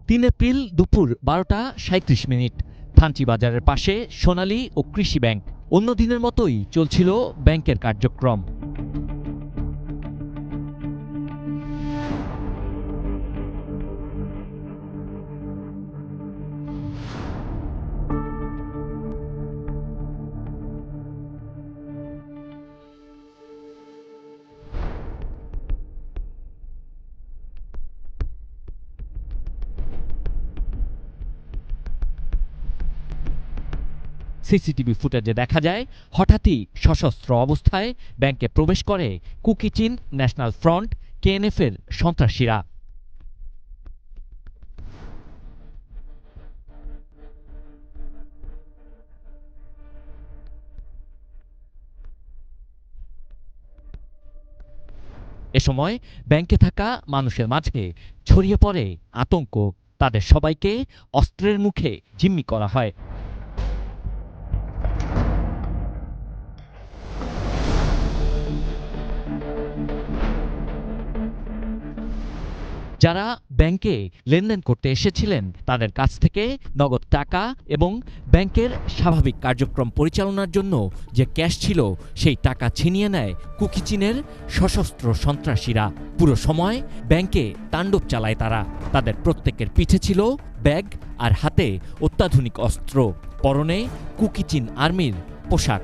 ৩ April দুপুর ১২টা ৩৭ minute Thanchi বাজারের পাশে সোনালী ও কৃষি ব্যাংক। অন্য দিনের মতোই চলছিল ব্যাংকের কার্যক্রম। সিসিটিভি ফুটেজে দেখা যায় হঠাৎই সশস্ত্র অবস্থায় ব্যাংকে প্রবেশ করে কুকিচিন ন্যাশনাল ফ্রন্ট কেএনএফ এর সন্ত্রাসীরা। এ সময় ব্যাংকে থাকা মানুষের মাঝে ছড়িয়ে পড়ে আতঙ্ক। তাদের সবাইকে অস্ত্রের মুখে জিম্মি করা হয়। যারা ব্যাংকে লেনদেন করতে এসেছিলেন তাদের কাছ থেকে নগদ টাকা এবং ব্যাংকের স্বাভাবিক কার্যক্রম পরিচালনার জন্য যে ক্যাশ ছিল সেই টাকা ছিনিয়ে নেয় কুকিচিনের সশস্ত্র সন্ত্রাসীরা। পুরো সময় ব্যাংকে তাণ্ডব চালায় তারা। তাদের প্রত্যেকের পিঠে ছিল ব্যাগ আর হাতে অত্যাধুনিক অস্ত্র, পরনে কুকিচিন আর্মির পোশাক।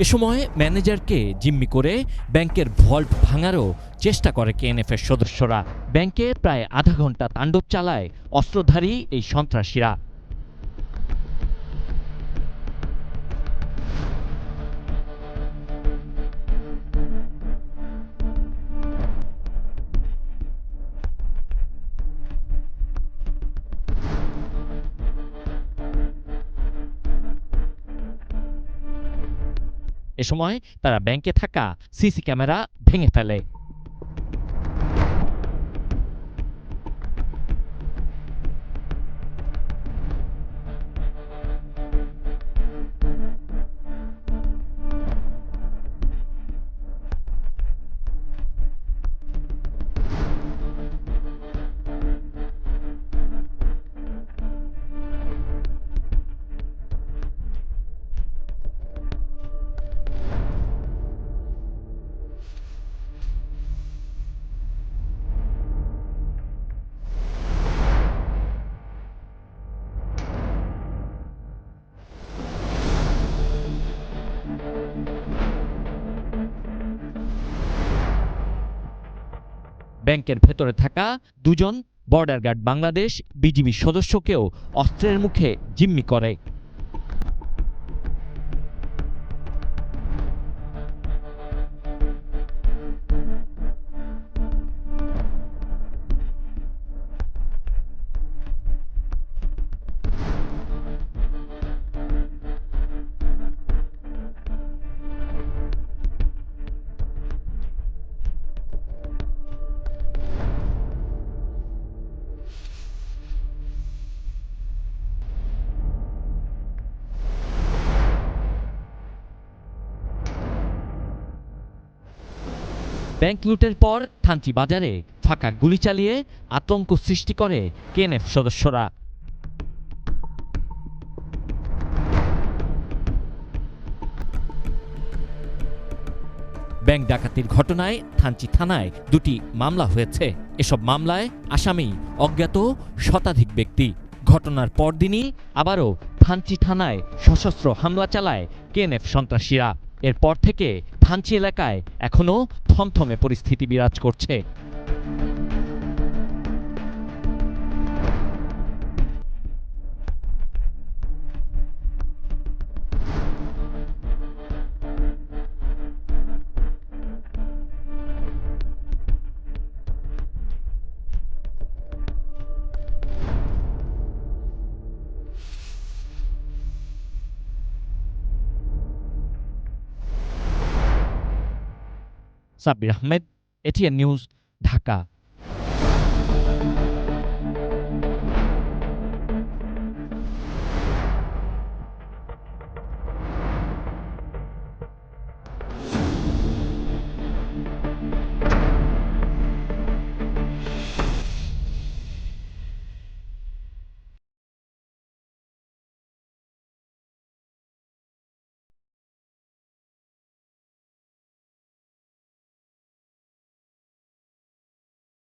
এ সময় ম্যানেজারকে জিম্মি করে ব্যাংকের ভল্ট ভাঙারও চেষ্টা করে কেএনএফের সদস্যরা। ব্যাংকে প্রায় আধা ঘন্টা তাণ্ডব চালায় অস্ত্রধারী এই সন্ত্রাসীরা। এ সময় তারা ব্যাংকে থাকা সিসি ক্যামেরা ভেঙে ফেলে। ব্যাংকের ভেতরে থাকা দুজন বর্ডার গার্ড বাংলাদেশ বিজিবি সদস্যকেও অস্ত্রের মুখে জিম্মি করে। ব্যাংক লুটের পর থানচি বাজারে ফাঁকা গুলি চালিয়ে আতঙ্ক সৃষ্টি করে কেএনএফ সদস্যরা। ব্যাংক ডাকাতির ঘটনায় থানচি থানায় দুটি মামলা হয়েছে। এসব মামলায় আসামি অজ্ঞাত শতাধিক ব্যক্তি। ঘটনার পরদিনই আবারও থানচি থানায় সশস্ত্র হামলা চালায় কেএনএফ সন্ত্রাসীরা। এরপর থেকে থানচি এলাকায় এখনও থমথমে পরিস্থিতি বিরাজ করছে। Sabbir Ahmed, ATN news, Dhaka.